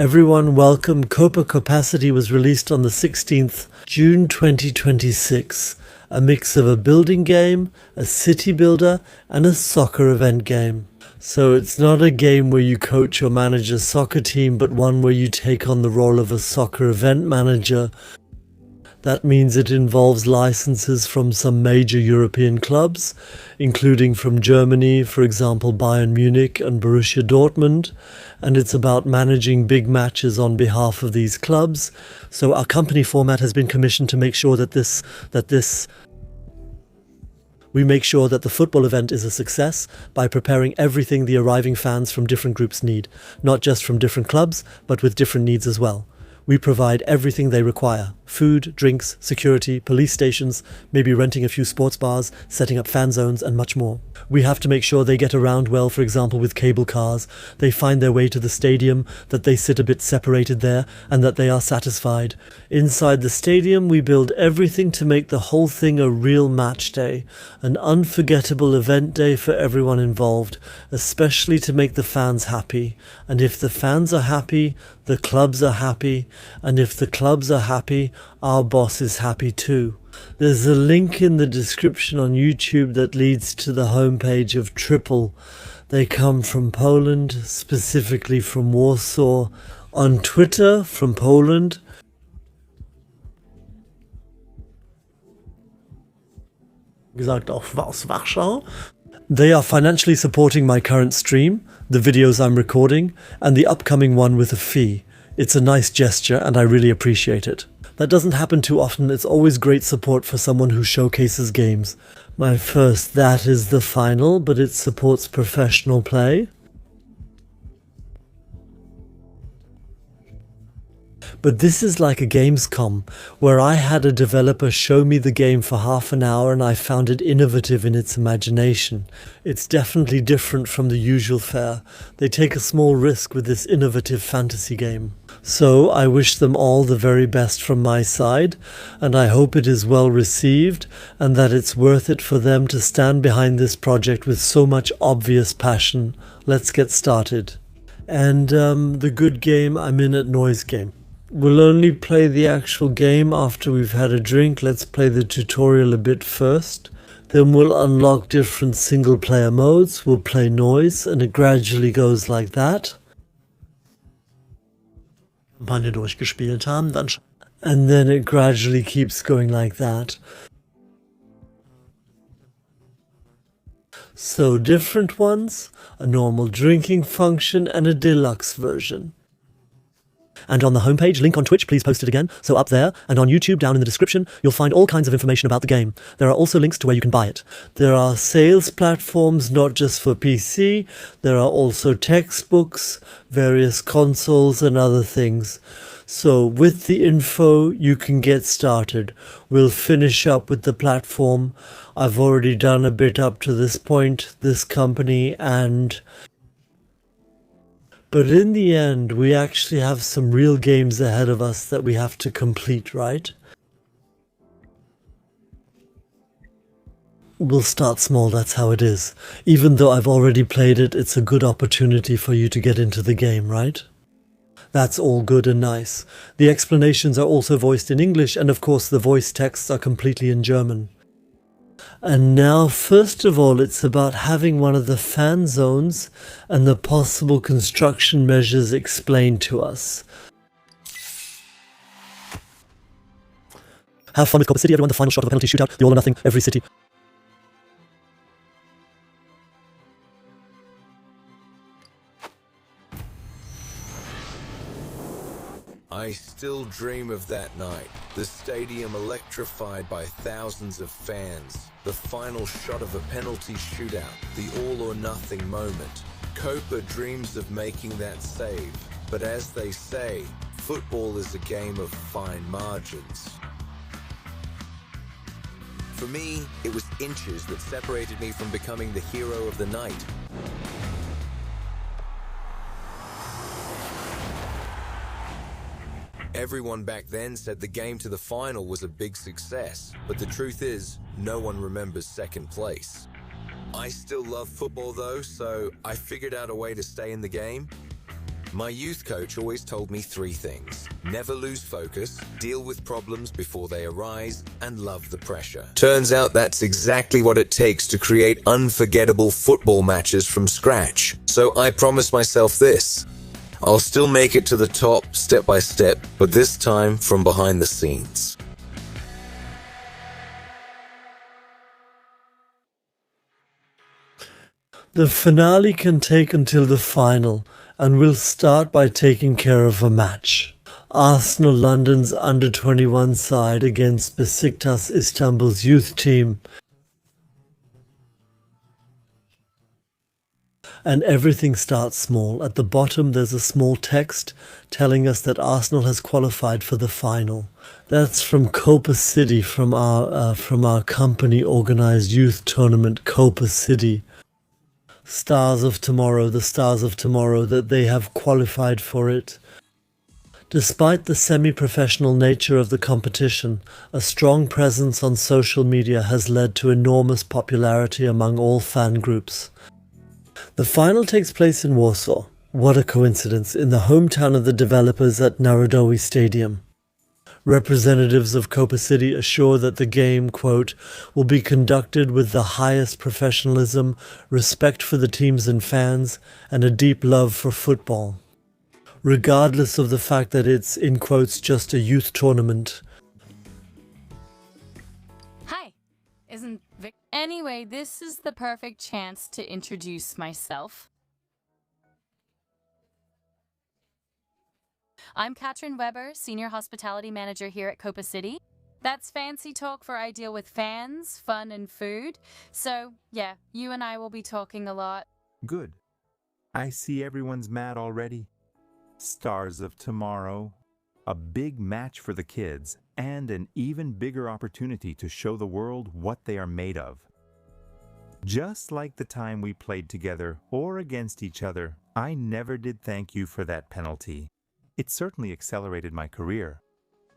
Everyone welcome. Copa Capacity was released on the 16th June 2026. A mix of a building game, a city builder, and a soccer event game. So it's not a game where you coach or manage a soccer team, but one where you take on the role of a soccer event manager. That means it involves licenses from some major European clubs, including from Germany, for example Bayern Munich and Borussia Dortmund, and it's about managing big matches on behalf of these clubs. So our company format has been commissioned to make sure we make sure that the football event is a success by preparing everything the arriving fans from different groups need, not just from different clubs, but with different needs as well. We provide everything they require: food, drinks, security, police stations, maybe renting a few sports bars, setting up fan zones, and much more. We have to make sure they get around well, for example with cable cars, they find their way to the stadium, that they sit a bit separated there, and that they are satisfied. Inside the stadium we build everything to make the whole thing a real match day, an unforgettable event day for everyone involved, especially to make the fans happy. And if the fans are happy, the clubs are happy, and if the clubs are happy, our boss is happy too. There's a link in the description on YouTube that leads to the homepage of Triple. They come from Poland, specifically from Warsaw. On Twitter, from Poland. Gesagt auch aus Warschau. They are financially supporting my current stream, the videos I'm recording, and the upcoming one with a fee. It's a nice gesture and I really appreciate it. That doesn't happen too often. It's always great support for someone who showcases games. My first, that is the final, but it supports professional play. But this is like a Gamescom, where I had a developer show me the game for half an hour and I found it innovative in its imagination. It's definitely different from the usual fare. They take a small risk with this innovative fantasy game. So I wish them all the very best from my side, and I hope it is well received and that it's worth it for them to stand behind this project with so much obvious passion. Let's get started. And the good game I'm in at Noise Game. We'll only play the actual game after we've had a drink. Let's play the tutorial a bit first. Then we'll unlock different single player modes. We'll play Noise and it gradually goes like that. Durchgespielt haben, dann and then it gradually keeps going like that. So different ones, a normal drinking function and a deluxe version. And on the homepage, link on Twitch, please post it again, so up there, and on YouTube down in the description, you'll find all kinds of information about the game. There are also links to where you can buy it. There are sales platforms, not just for PC, there are also textbooks, various consoles and other things. So with the info, you can get started. We'll finish up with the platform. I've already done a bit up to this point, this company, but in the end, we actually have some real games ahead of us that we have to complete, right? We'll start small, that's how it is. Even though I've already played it, it's a good opportunity for you to get into the game, right? That's all good and nice. The explanations are also voiced in English, and of course the voice texts are completely in German. And now, first of all, it's about having one of the fan zones and the possible construction measures explained to us. Have fun with Copa City, everyone. The final shot of a penalty shootout, the all or nothing, every city. I still dream of that night, the stadium electrified by thousands of fans, the final shot of a penalty shootout, the all-or-nothing moment. Copa dreams of making that save, but as they say, football is a game of fine margins. For me, it was inches that separated me from becoming the hero of the night. Everyone back then said the game to the final was a big success, but the truth is, no one remembers second place. I still love football though, so I figured out a way to stay in the game. My youth coach always told me three things: never lose focus, deal with problems before they arise, and love the pressure. Turns out that's exactly what it takes to create unforgettable football matches from scratch. So I promised myself this: I'll still make it to the top step by step, but this time from behind the scenes. The finale can take until the final, and we'll start by taking care of a match. Arsenal London's under-21 side against Besiktas Istanbul's youth team. And everything starts small. At the bottom there's a small text telling us that Arsenal has qualified for the final. That's from Copa City, from our company organized youth tournament, Copa City. Stars of Tomorrow, the Stars of Tomorrow, that they have qualified for it. Despite the semi-professional nature of the competition, a strong presence on social media has led to enormous popularity among all fan groups. The final takes place in Warsaw. What a coincidence, in the hometown of the developers at Narodowy Stadium. Representatives of Copa City assure that the game, quote, will be conducted with the highest professionalism, respect for the teams and fans, and a deep love for football. Regardless of the fact that it's, in quotes, just a youth tournament. Hi, isn't Vic? Anyway, this is the perfect chance to introduce myself. I'm Katrin Weber, Senior Hospitality Manager here at Copa City. That's fancy talk for I deal with fans, fun, and food. So, yeah, you and I will be talking a lot. Good. I see everyone's mad already. Stars of Tomorrow. A big match for the kids, and an even bigger opportunity to show the world what they are made of. Just like the time we played together or against each other, I never did thank you for that penalty. It certainly accelerated my career.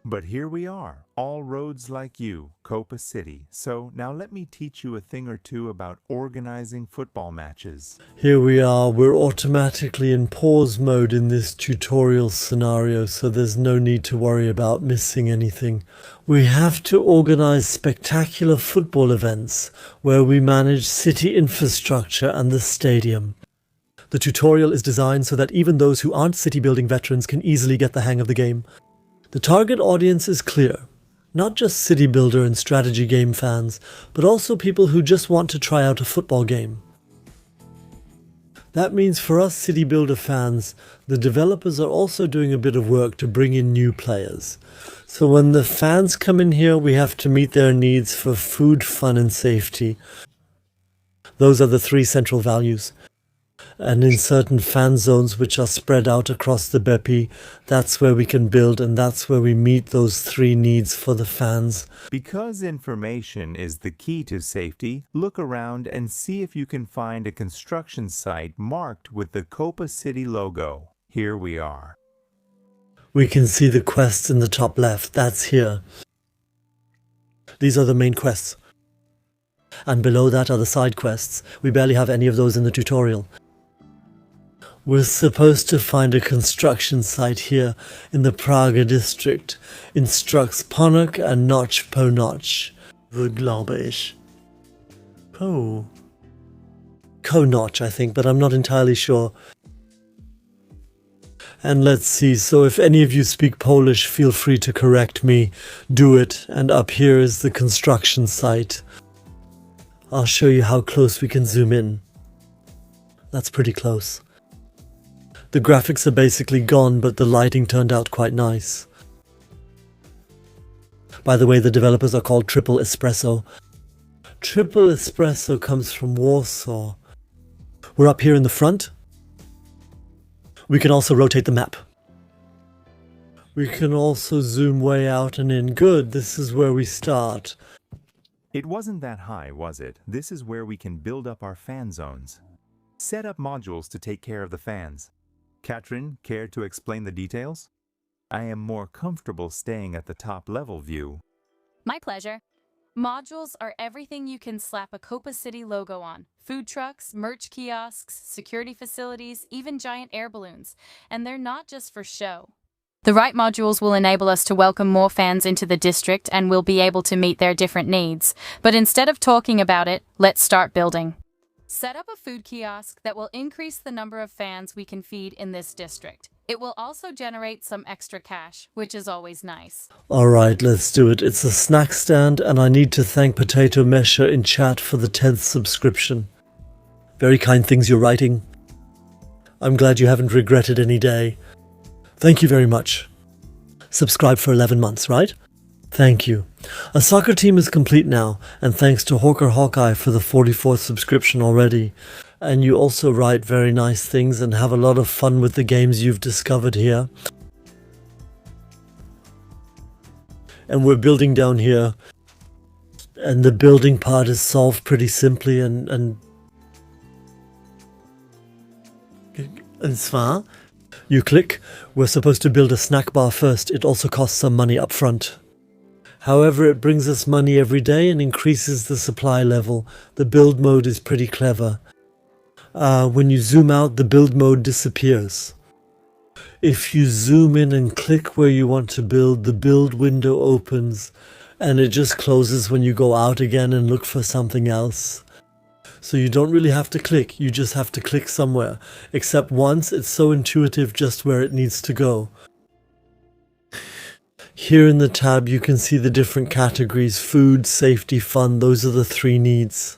But here we are, all roads like you, Copa City. So now let me teach you a thing or two about organizing football matches. Here we are, we're automatically in pause mode in this tutorial scenario, so there's no need to worry about missing anything. We have to organize spectacular football events where we manage city infrastructure and the stadium. The tutorial is designed so that even those who aren't city building veterans can easily get the hang of the game. The target audience is clear. Not just city builder and strategy game fans, but also people who just want to try out a football game. That means for us city builder fans, the developers are also doing a bit of work to bring in new players. So when the fans come in here, we have to meet their needs for food, fun and safety. Those are the three central values. And in certain fan zones which are spread out across the Bepi, that's where we can build, and that's where we meet those three needs for the fans. Because information is the key to safety, look around and see if you can find a construction site marked with the Copa City logo. Here we are. We can see the quests in the top left, that's here. These are the main quests. And below that are the side quests. We barely have any of those in the tutorial. We're supposed to find a construction site here in the Praga district. Instructs Ponok and Notch po Notch. Glaube ich. Notch, I think, but I'm not entirely sure. And let's see, so if any of you speak Polish, feel free to correct me. Do it. And up here is the construction site. I'll show you how close we can zoom in. That's pretty close. The graphics are basically gone, but the lighting turned out quite nice. By the way, the developers are called Triple Espresso. Triple Espresso comes from Warsaw. We're up here in the front. We can also rotate the map. We can also zoom way out and in. Good, this is where we start. It wasn't that high, was it? This is where we can build up our fan zones. Set up modules to take care of the fans. Katrin, care to explain the details? I am more comfortable staying at the top level view. My pleasure. Modules are everything you can slap a Copa City logo on. Food trucks, merch kiosks, security facilities, even giant air balloons. And they're not just for show. The right modules will enable us to welcome more fans into the district and we'll be able to meet their different needs. But instead of talking about it, let's start building. Set up a food kiosk that will increase the number of fans we can feed in this district. It will also generate some extra cash, which is always nice. Alright, let's do it. It's a snack stand, and I need to thank Potato Mesher in chat for the 10th subscription. Very kind things you're writing. I'm glad you haven't regretted any day. Thank you very much. Subscribe for 11 months, right? Thank you. A soccer team is complete now, and thanks to Hawker Hawkeye for the 44th subscription already. And you also write very nice things and have a lot of fun with the games you've discovered here. And we're building down here. And the building part is solved pretty simply and zwar, you click, we're supposed to build a snack bar first. It also costs some money up front. However, it brings us money every day and increases the supply level. The build mode is pretty clever. When you zoom out, the build mode disappears. If you zoom in and click where you want to build, the build window opens and it just closes when you go out again and look for something else. So you don't really have to click, you just have to click somewhere. Except once, it's so intuitive just where it needs to go. Here in the tab you can see the different categories: food, safety, fun. Those are the 3 needs.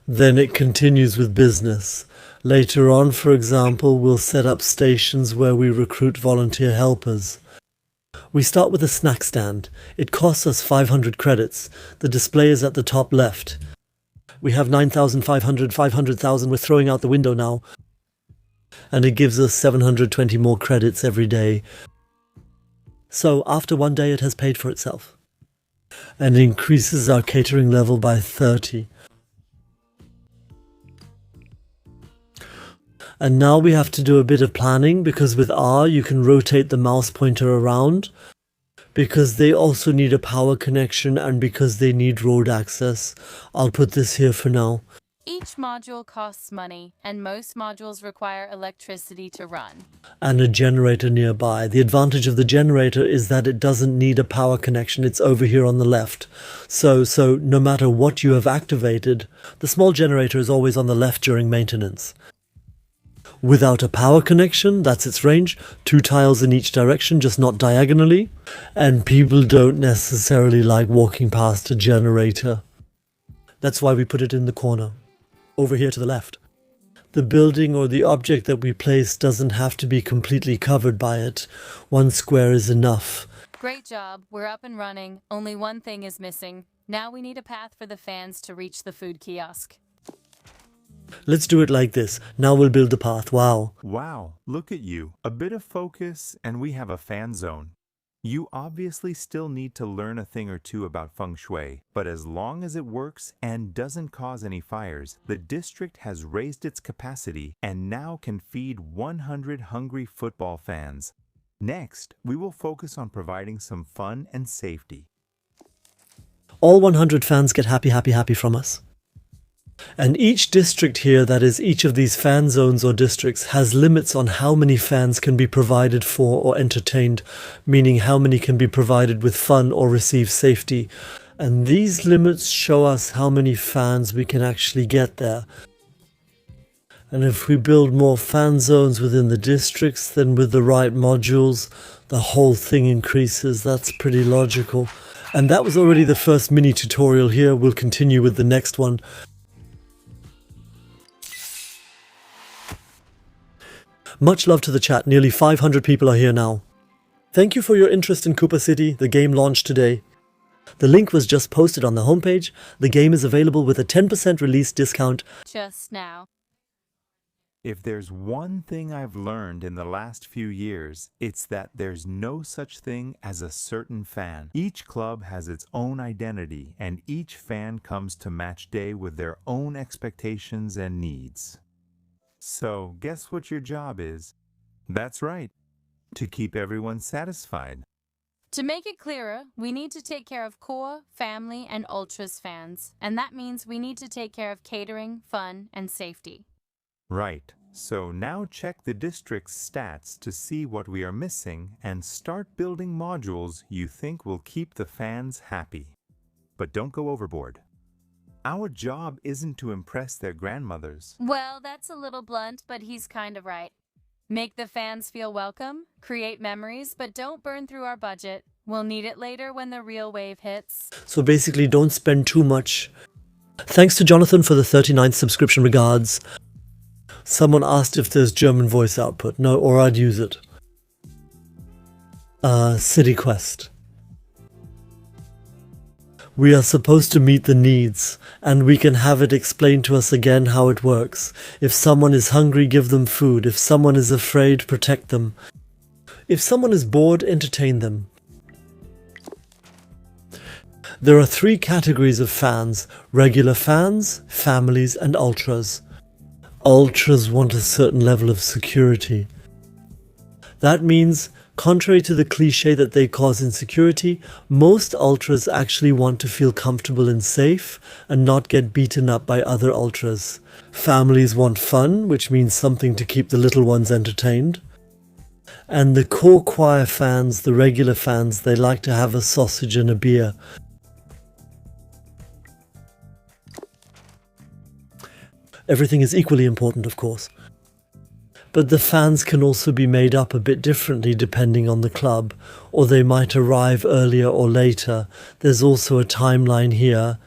Then it continues with business. Later on, for example, we'll set up stations where we recruit volunteer helpers. We start with a snack stand. It costs us 500 credits. The display is at the top left. We have 9,500, 500,000. We're throwing out the window now. And it gives us 720 more credits every day. So after one day it has paid for itself. And increases our catering level by 30. And now we have to do a bit of planning, because with R you can rotate the mouse pointer around, because they also need a power connection and because they need road access. I'll put this here for now. Each module costs money, and most modules require electricity to run. And a generator nearby. The advantage of the generator is that it doesn't need a power connection. It's over here on the left. So no matter what you have activated, the small generator is always on the left during maintenance. Without a power connection, that's its range, 2 tiles in each direction, just not diagonally. And people don't necessarily like walking past a generator. That's why we put it in the corner, over here to the left. The building or the object that we place doesn't have to be completely covered by it. 1 square is enough. Great job, we're up and running. Only one thing is missing. Now we need a path for the fans to reach the food kiosk. Let's do it like this. Now we'll build the path. Wow. Wow, look at you. A bit of focus and we have a fan zone. You obviously still need to learn a thing or two about feng shui, but as long as it works and doesn't cause any fires, the district has raised its capacity and now can feed 100 hungry football fans. Next, we will focus on providing some fun and safety. All 100 fans get happy from us. And each district here, that is each of these fan zones or districts, has limits on how many fans can be provided for or entertained, meaning how many can be provided with fun or receive safety. And these limits show us how many fans we can actually get there. And if we build more fan zones within the districts, then with the right modules, the whole thing increases. That's pretty logical. And that was already the first mini tutorial here. We'll continue with the next one. Much love to the chat. Nearly 500 people are here now. Thank you for your interest in Copa City. The game launched today. The link was just posted on the homepage. The game is available with a 10% release discount Just now. If there's one thing I've learned in the last few years, it's that there's no such thing as a certain fan. Each club has its own identity, and each fan comes to match day with their own expectations and needs. So, guess what your job is? That's right, to keep everyone satisfied. To make it clearer, we need to take care of core, family, and ultras fans, and that means we need to take care of catering, fun, and safety. Right. So now check the district's stats to see what we are missing and start building modules you think will keep the fans happy. But don't go overboard. Our job isn't to impress their grandmothers. Well, that's a little blunt, but he's kind of right. Make the fans feel welcome, create memories, but don't burn through our budget. We'll need it later when the real wave hits. So basically, don't spend too much. Thanks to Jonathan for the 39th subscription. Regards. Someone asked if there's German voice output. No, or I'd use it. City Quest. We are supposed to meet the needs, and we can have it explained to us again how it works. If someone is hungry, give them food. If someone is afraid, protect them. If someone is bored, entertain them. There are 3 categories of fans: regular fans, families, and ultras. Ultras want a certain level of security. That means, contrary to the cliche that they cause insecurity, most ultras actually want to feel comfortable and safe and not get beaten up by other ultras. Families want fun, which means something to keep the little ones entertained. And the core choir fans, the regular fans, they like to have a sausage and a beer. Everything is equally important, of course. But the fans can also be made up a bit differently depending on the club, or they might arrive earlier or later. There's also a timeline here.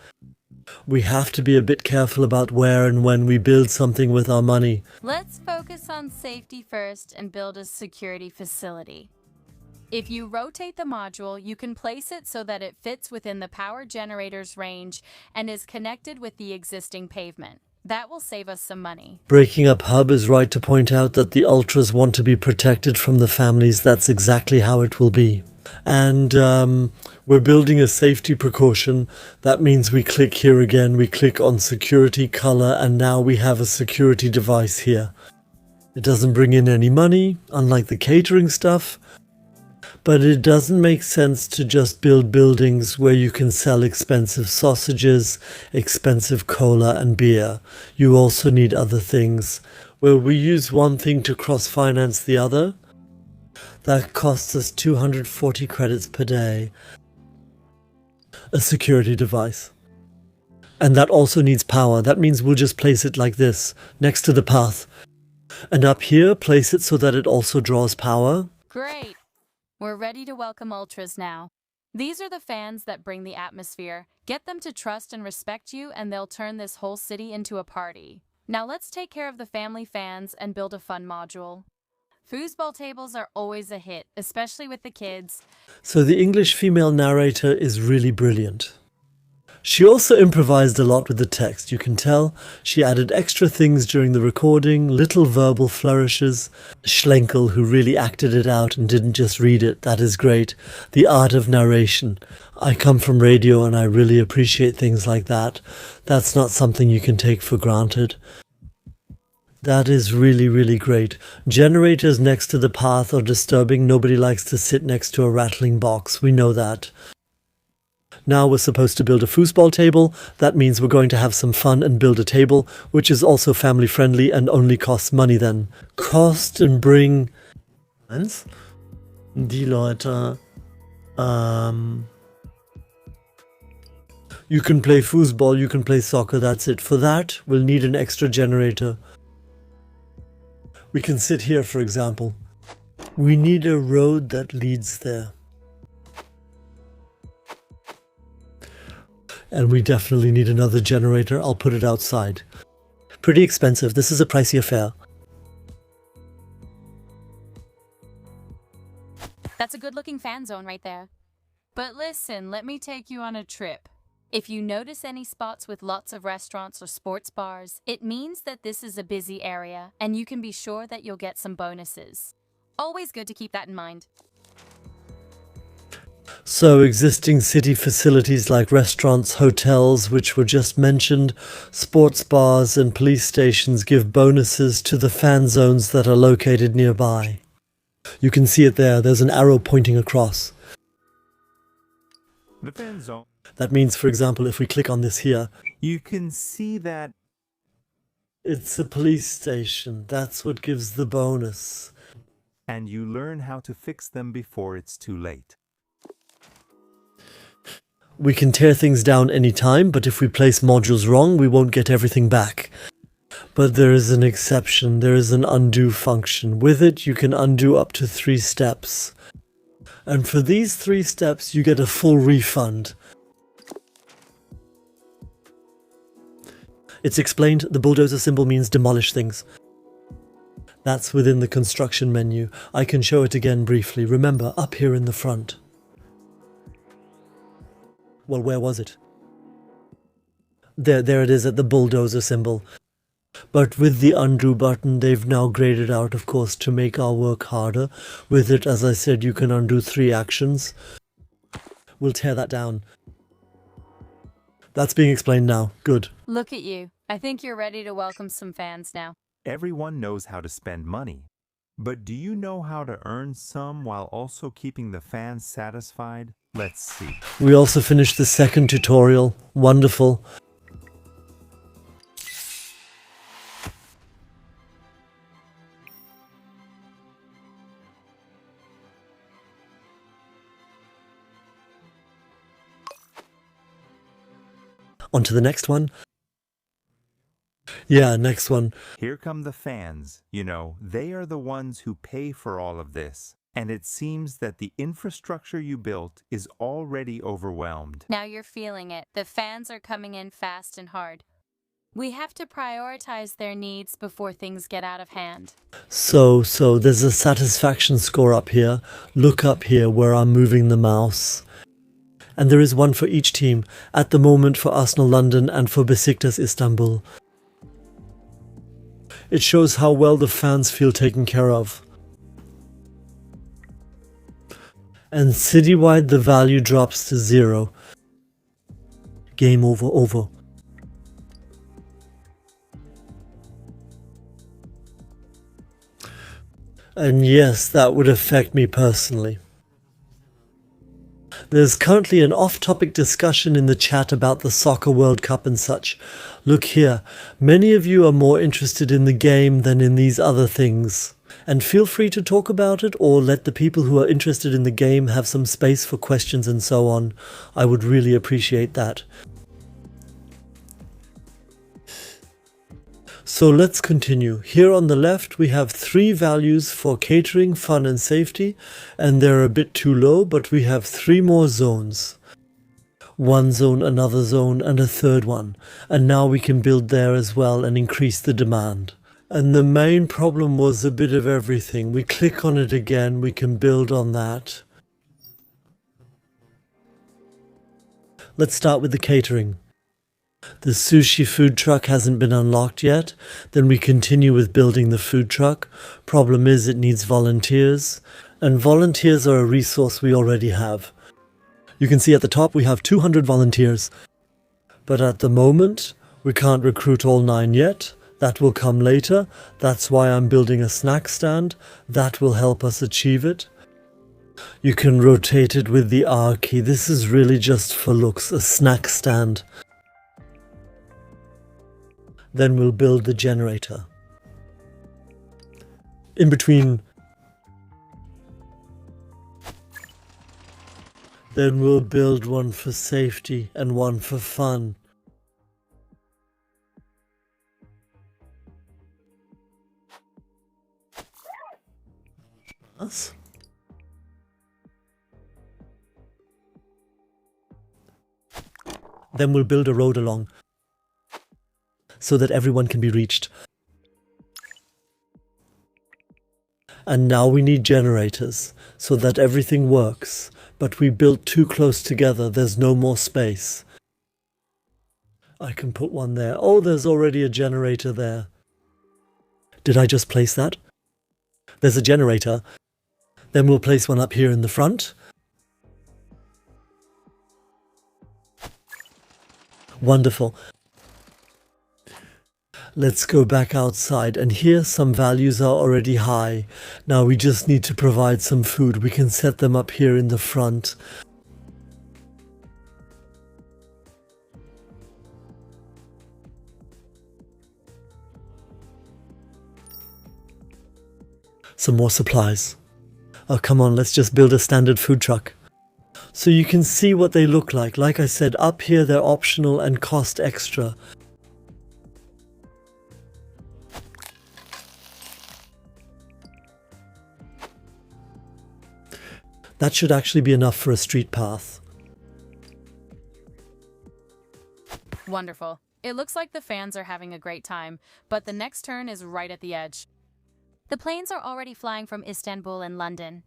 We have to be a bit careful about where and when we build something with our money. Let's focus on safety first and build a security facility. If you rotate the module, you can place it so that it fits within the power generator's range and is connected with the existing pavement. That will save us some money. Breaking Up Hub is right to point out that the ultras want to be protected from the families. That's exactly how it will be. And we're building a safety precaution. That means we click here again, we click on security color, and now we have a security device here. It doesn't bring in any money, unlike the catering stuff. But it doesn't make sense to just build buildings where you can sell expensive sausages, expensive cola and beer. You also need other things. Well, we use one thing to cross-finance the other. That costs us 240 credits per day. A security device. And that also needs power. That means we'll just place it like this, next to the path. And up here, place it so that it also draws power. Great! We're ready to welcome ultras now. These are the fans that bring the atmosphere. Get them to trust and respect you, and they'll turn this whole city into a party. Now let's take care of the family fans and build a fun module. Foosball tables are always a hit, especially with the kids. So the English female narrator is really brilliant. She also improvised a lot with the text. You can tell she added extra things during the recording, little verbal flourishes. Schlenkel, who really acted it out and didn't just read it, that is great. The art of narration. I come from radio and I really appreciate things like that. That's not something you can take for granted. That is really, really great. Generators next to the path are disturbing. Nobody likes to sit next to a rattling box. We know that. Now we're supposed to build a foosball table. That means we're going to have some fun and build a table, which is also family friendly and only costs money then. Cost and bring... Die Leute... You can play foosball, you can play soccer, that's it. For that, we'll need an extra generator. We can sit here, for example. We need a road that leads there. And we definitely need another generator. I'll put it outside. Pretty expensive. This is a pricey affair. That's a good-looking fan zone right there. But listen, let me take you on a trip. If you notice any spots with lots of restaurants or sports bars, it means that this is a busy area, and you can be sure that you'll get some bonuses. Always good to keep that in mind. So existing city facilities like restaurants, hotels, which were just mentioned, sports bars and police stations give bonuses to the fan zones that are located nearby. You can see it there. There's an arrow pointing across. The fan zone. That means, for example, if we click on this here, You can see that it's a police station. That's what gives the bonus. and you learn how to fix them before it's too late. We can tear things down anytime, but if we place modules wrong, we won't get everything back. But there is an exception. There is an undo function. With it, you can undo up to 3 steps. And for these 3 steps, you get a full refund. It's explained the bulldozer symbol means demolish things. That's within the construction menu. I can show it again briefly. Remember, up here in the front. Well, where was it? There it is at the bulldozer symbol. But with the undo button, they've now graded out, of course, to make our work harder. With it, as I said, you can undo 3 actions. We'll tear that down. That's being explained now. Good. Look at you. I think you're ready to welcome some fans now. Everyone knows how to spend money. But do you know how to earn some while also keeping the fans satisfied? Let's see. We also finished the second tutorial. Wonderful. On to the next one. Yeah, next one. Here come the fans. You know, they are the ones who pay for all of this. And it seems that the infrastructure you built is already overwhelmed. Now you're feeling it. The fans are coming in fast and hard. We have to prioritize their needs before things get out of hand. So there's a satisfaction score up here. Look up here where I'm moving the mouse. And there is one for each team. At the moment for Arsenal London and for Besiktas Istanbul. It shows how well the fans feel taken care of. And citywide the value drops to 0. Game over. And yes, that would affect me personally. There's currently an off-topic discussion in the chat about the Soccer World Cup and such. Look here, many of you are more interested in the game than in these other things. And feel free to talk about it or let the people who are interested in the game have some space for questions and so on. I would really appreciate that. So let's continue. Here on the left we have 3 values for catering, fun and safety, and they're a bit too low, but we have 3 more zones. 1 zone, another zone and a 3rd one, and now we can build there as well and increase the demand. And the main problem was a bit of everything. We click on it again, we can build on that. Let's start with the catering. The sushi food truck hasn't been unlocked yet. Then we continue with building the food truck. Problem is it needs volunteers. And volunteers are a resource we already have. You can see at the top we have 200 volunteers. But at the moment, we can't recruit all 9 yet. That will come later. That's why I'm building a snack stand. That will help us achieve it. You can rotate it with the R key. This is really just for looks, a snack stand. Then we'll build the generator. In between. Then we'll build one for safety and one for fun. Us? Then we'll build a road along, so that everyone can be reached. And now we need generators, so that everything works. But we built too close together, there's no more space. I can put one there. Oh, there's already a generator there. Did I just place that? There's a generator. Then we'll place one up here in the front. Wonderful. Let's go back outside, and here some values are already high. Now we just need to provide some food. We can set them up here in the front. Some more supplies. Oh, come on, let's just build a standard food truck. So you can see what they look like. Like I said, up here they're optional and cost extra. That should actually be enough for a street path. Wonderful. It looks like the fans are having a great time, but the next turn is right at the edge. The planes are already flying from Istanbul and London.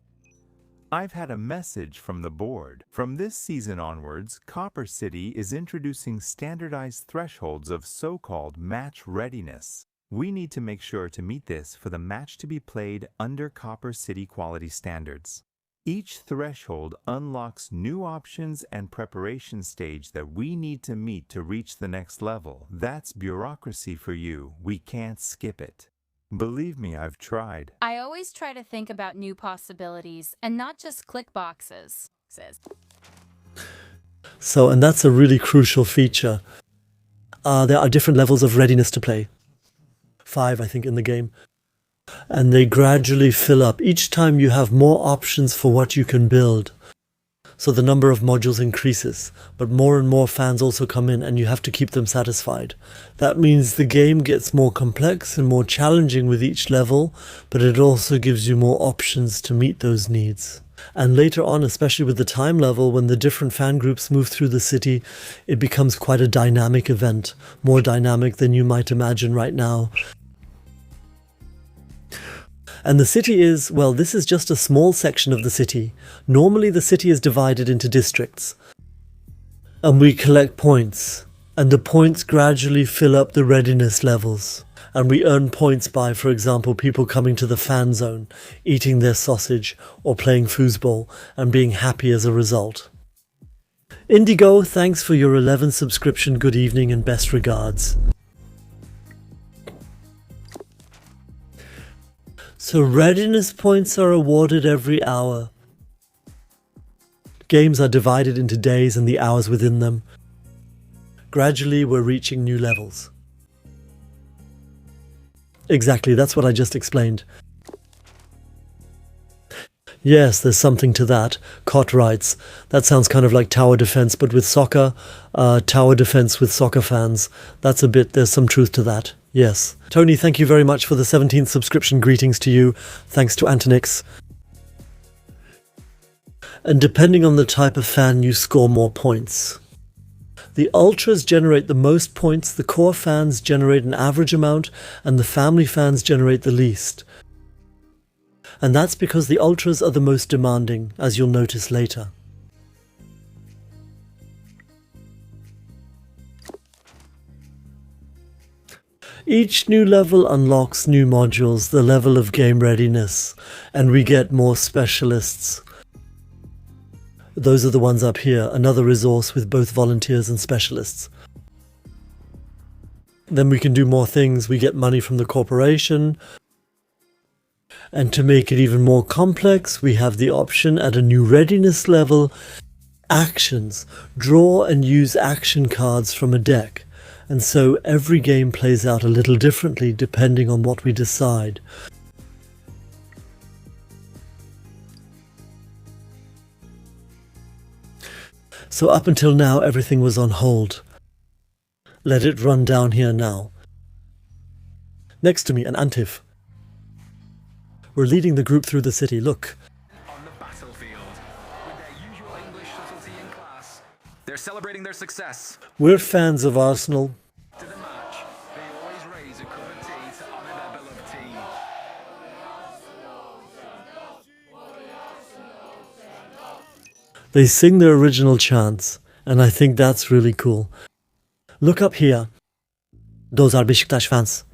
I've had a message from the board. From this season onwards, Copper City is introducing standardized thresholds of so-called match readiness. We need to make sure to meet this for the match to be played under Copper City quality standards. Each threshold unlocks new options and preparation stage that we need to meet to reach the next level. That's bureaucracy for you. We can't skip it. Believe me, I've tried. I always try to think about new possibilities and not just click boxes. So, and that's a really crucial feature. There are different levels of readiness to play. 5, I think, in the game. And they gradually fill up. Each time you have more options for what you can build. So the number of modules increases, but more and more fans also come in and you have to keep them satisfied. That means the game gets more complex and more challenging with each level, but it also gives you more options to meet those needs. And later on, especially with the time level, when the different fan groups move through the city, it becomes quite a dynamic event, more dynamic than you might imagine right now. And the city is, well, this is just a small section of the city. Normally the city is divided into districts. And we collect points. And the points gradually fill up the readiness levels. And we earn points by, for example, people coming to the fan zone, eating their sausage, or playing foosball, and being happy as a result. Indigo, thanks for your 11th subscription. Good evening and best regards. So readiness points are awarded every hour. Games are divided into days and the hours within them. Gradually we're reaching new levels. Exactly, that's what I just explained. Yes, there's something to that. Cot writes, that sounds kind of like tower defense, but with soccer, tower defense with soccer fans. There's some truth to that. Yes. Tony, thank you very much for the 17th subscription. Greetings to you. Thanks to Antonix. And depending on the type of fan, you score more points. The ultras generate the most points, the core fans generate an average amount, and the family fans generate the least. And that's because the ultras are the most demanding, as you'll notice later. Each new level unlocks new modules, the level of game readiness, and we get more specialists. Those are the ones up here, another resource with both volunteers and specialists. Then we can do more things, we get money from the corporation. And to make it even more complex, we have the option at a new readiness level, actions. Draw and use action cards from a deck. And so every game plays out a little differently depending on what we decide. So up until now everything was on hold. Let it run down here now. Next to me, an Antif. We're leading the group through the city, look. On the battlefield, with their usual English subtlety and class, they're celebrating their success. We're fans of Arsenal. To the match, they always raise a cup of tea to honour their beloved team. They sing their original chants, and I think that's really cool. Look up here. Those are Beşiktaş fans.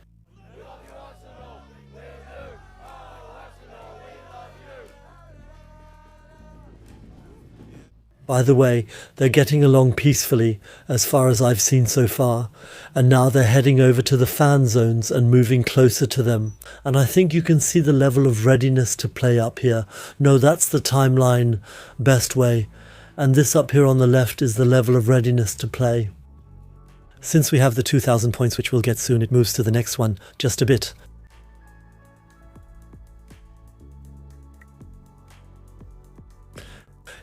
By the way, they're getting along peacefully, as far as I've seen so far, and now they're heading over to the fan zones and moving closer to them. And I think you can see the level of readiness to play up here. No, that's the timeline best way. And this up here on the left is the level of readiness to play. Since we have the 2,000 points, which we'll get soon, it moves to the next one just a bit.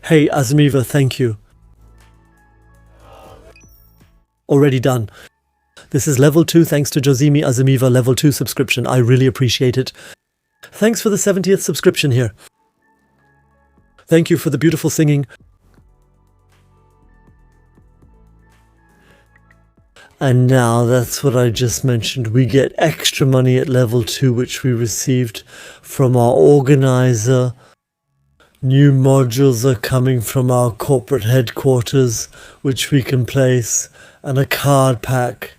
Hey, Azmiva, thank you. Already done. This is level 2 thanks to Josimi Azamiva level 2 subscription. I really appreciate it. Thanks for the 70th subscription here. Thank you for the beautiful singing. And now, that's what I just mentioned. We get extra money at level 2, which we received from our organizer. New modules are coming from our corporate headquarters, which we can place, and a card pack.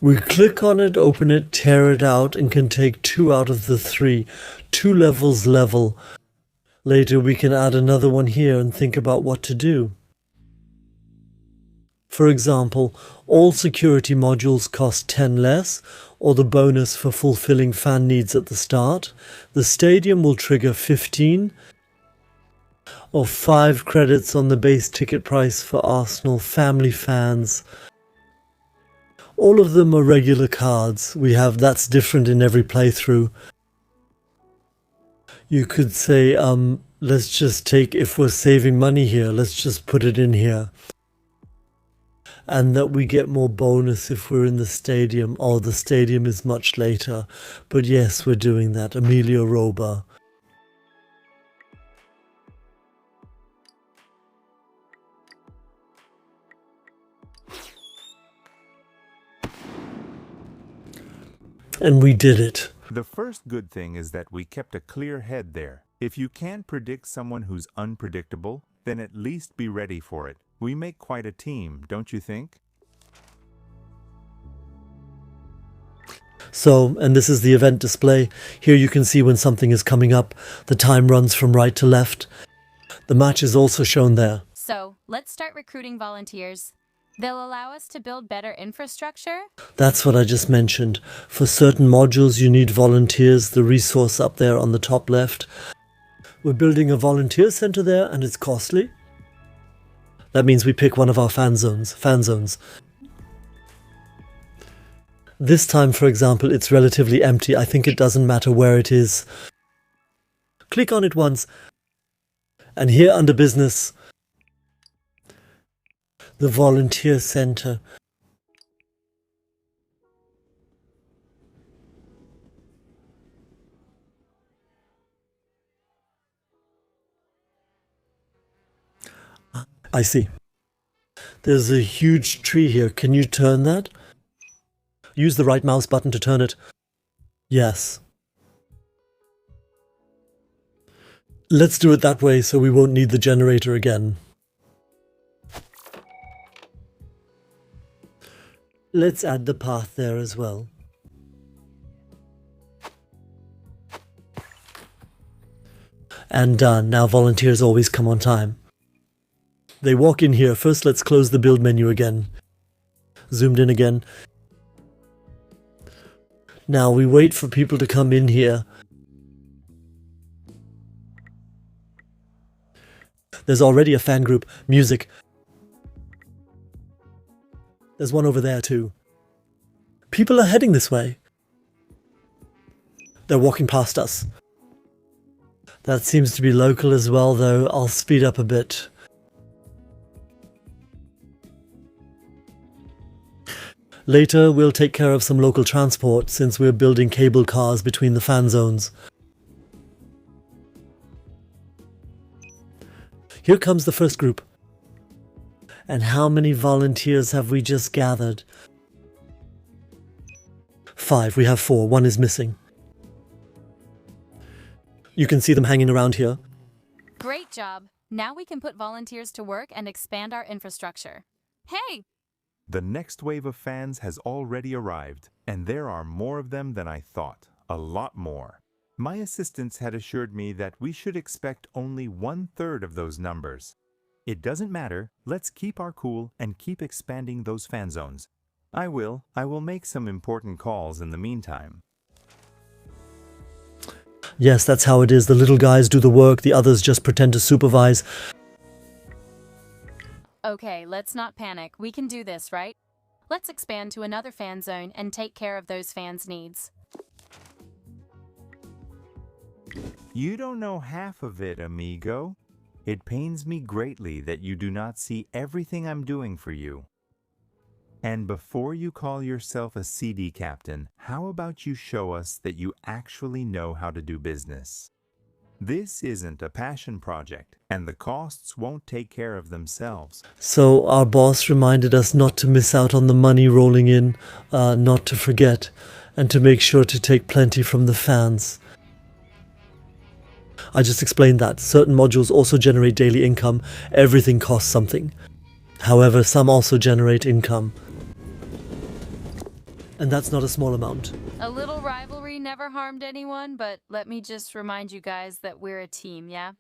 We click on it, open it, tear it out, and can take 2 out of the 3. 2 levels level. Later we can add another one here and think about what to do. For example, all security modules cost 10 less, or the bonus for fulfilling fan needs at the start. The stadium will trigger 15, or 5 credits on the base ticket price for Arsenal family fans. All of them are regular cards. That's different in every playthrough. You could say, let's just take, if we're saving money here, let's just put it in here. And that we get more bonus if we're in the stadium. Oh, the stadium is much later. But yes, we're doing that. Emilio Roba. And we did it. The first good thing is that we kept a clear head there. If you can't predict someone who's unpredictable, then at least be ready for it. We make quite a team, don't you think? So, and this is the event display. Here you can see when something is coming up. The time runs from right to left. The match is also shown there. So, let's start recruiting volunteers. They'll allow us to build better infrastructure. That's what I just mentioned. For certain modules you need volunteers, the resource up there on the top left. We're building a volunteer center there and it's costly. That means we pick one of our fan zones. This time, for example, it's relatively empty. I think it doesn't matter where it is. Click on it once. And here under business, the volunteer center. I see. There's a huge tree here. Can you turn that? Use the right mouse button to turn it. Yes. Let's do it that way so we won't need the generator again. Let's add the path there as well. And done. Now volunteers always come on time. They walk in here. First, let's close the build menu again. Zoomed in again. Now we wait for people to come in here. There's already a fan group. Music. There's one over there too. People are heading this way. They're walking past us. That seems to be local as well, though. I'll speed up a bit. Later, we'll take care of some local transport since we're building cable cars between the fan zones. Here comes the first group. And how many volunteers have we just gathered? 5. We have 4. 1 is missing. You can see them hanging around here. Great job. Now we can put volunteers to work and expand our infrastructure. Hey! The next wave of fans has already arrived, and there are more of them than I thought. A lot more. My assistants had assured me that we should expect only 1/3 of those numbers. It doesn't matter. Let's keep our cool and keep expanding those fan zones. I will make some important calls in the meantime. Yes, that's how it is. The little guys do the work, the others just pretend to supervise. Okay, let's not panic. We can do this, right? Let's expand to another fan zone and take care of those fans' needs. You don't know half of it, amigo. It pains me greatly that you do not see everything I'm doing for you. And before you call yourself a CD captain, how about you show us that you actually know how to do business? This isn't a passion project, and the costs won't take care of themselves. So our boss reminded us not to miss out on the money rolling in, not to forget, and to make sure to take plenty from the fans. I just explained that. Certain modules also generate daily income. Everything costs something. However, some also generate income. And that's not a small amount. A little rivalry never harmed anyone, but let me just remind you guys that we're a team, yeah?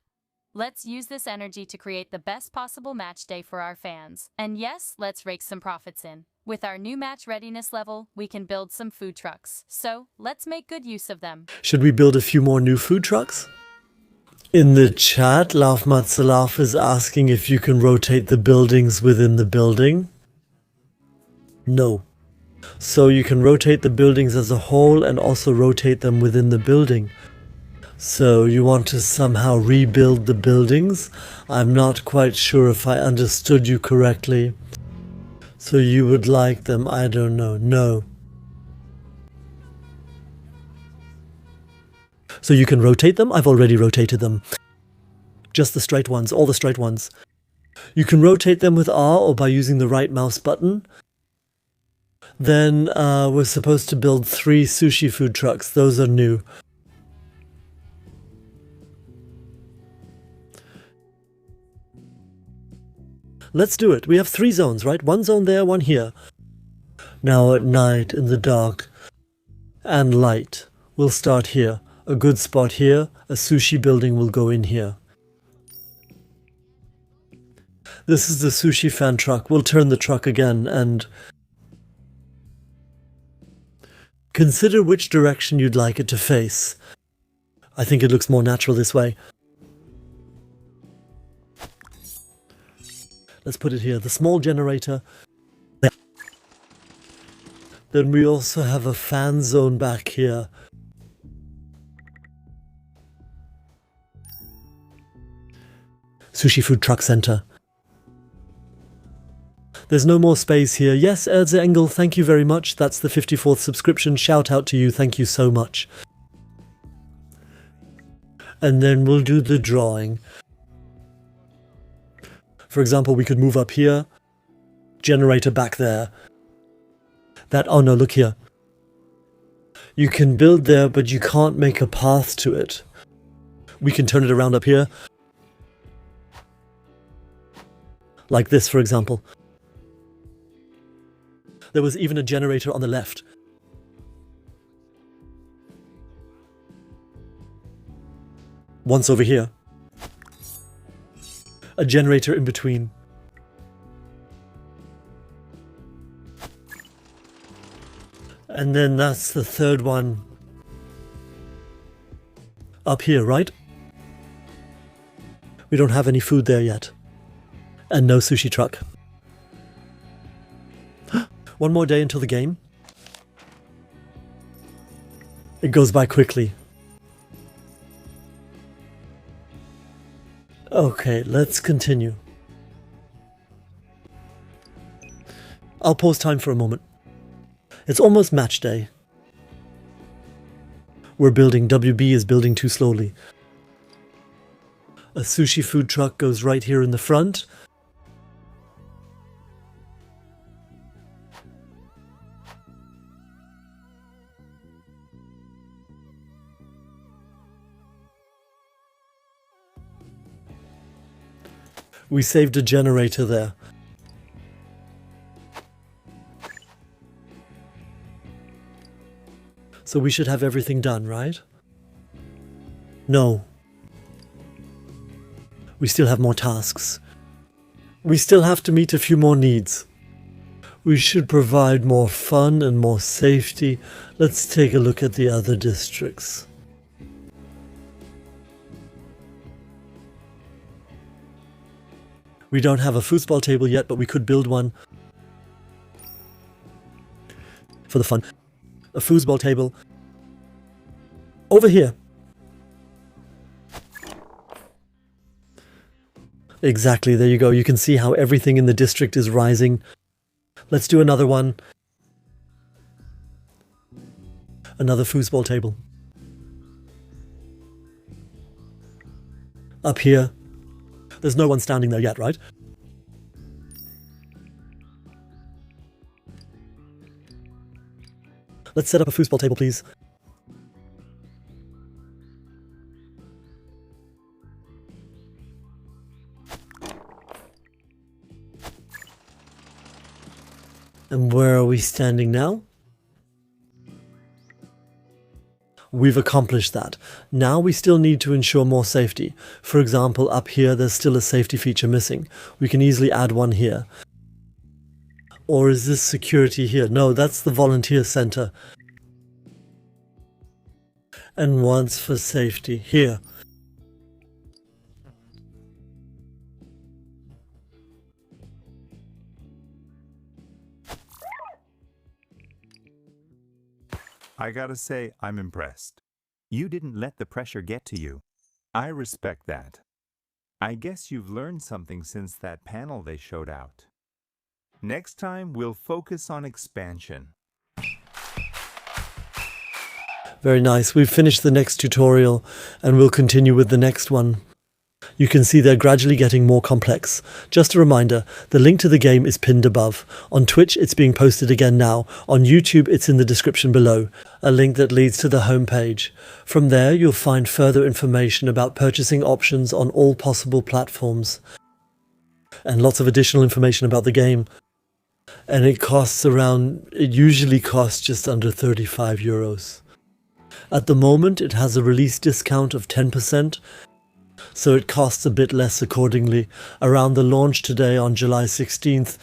Let's use this energy to create the best possible match day for our fans. And yes, let's rake some profits in. With our new match readiness level, we can build some food trucks. So, let's make good use of them. Should we build a few more new food trucks? In the chat, Lauf Matsalaf is asking if you can rotate the buildings within the building. No. So you can rotate the buildings as a whole and also rotate them within the building. So you want to somehow rebuild the buildings? I'm not quite sure if I understood you correctly. So you would like them, I don't know, no. So you can rotate them? I've already rotated them. Just the straight ones, all the straight ones. You can rotate them with R or by using the right mouse button. Then we're supposed to build 3 sushi food trucks. Those are new. Let's do it. We have 3 zones, right? 1 zone there, 1 here. Now at night, in the dark, and light. We'll start here. A good spot here. A sushi building will go in here. This is the sushi fan truck. We'll turn the truck again and consider which direction you'd like it to face. I think it looks more natural this way. Let's put it here. The small generator. Then we also have a fan zone back here. Sushi Food Truck Center. There's no more space here. Yes, Erdze Engel, thank you very much. That's the 54th subscription. Shout out to you. Thank you so much. And then we'll do the drawing. For example, we could move up here. Generator back there. Oh no, look here. You can build there, but you can't make a path to it. We can turn it around up here. Like this, for example. There was even a generator on the left. Once over here. A generator in between. And then that's the 3rd one. Up here, right? We don't have any food there yet. And no sushi truck. 1 more day until the game. It goes by quickly. Okay, let's continue. I'll pause time for a moment. It's almost match day. We're building. WB is building too slowly. A sushi food truck goes right here in the front. We saved a generator there. So we should have everything done, right? No. We still have more tasks. We still have to meet a few more needs. We should provide more fun and more safety. Let's take a look at the other districts. We don't have a foosball table yet, but we could build one. For the fun. A foosball table. Over here. Exactly, there you go. You can see how everything in the district is rising. Let's do another one. Another foosball table. Up here. There's no one standing there yet, right? Let's set up a foosball table, please. And where are we standing now? We've accomplished that. Now we still need to ensure more safety. For example, up here there's still a safety feature missing. We can easily add one here. Or is this security here? No, that's the volunteer center. And once for safety here. I gotta say, I'm impressed. You didn't let the pressure get to you. I respect that. I guess you've learned something since that panel they showed out. Next time, we'll focus on expansion. Very nice. We've finished the next tutorial and we'll continue with the next one. You can see they're gradually getting more complex. Just a reminder, the link to the game is pinned above. On Twitch, it's being posted again now. On YouTube, it's in the description below, a link that leads to the homepage. From there, you'll find further information about purchasing options on all possible platforms. And lots of additional information about the game. And it usually costs just under 35 euros. At the moment, it has a release discount of 10%. So it costs a bit less accordingly. Around the launch today on July 16th,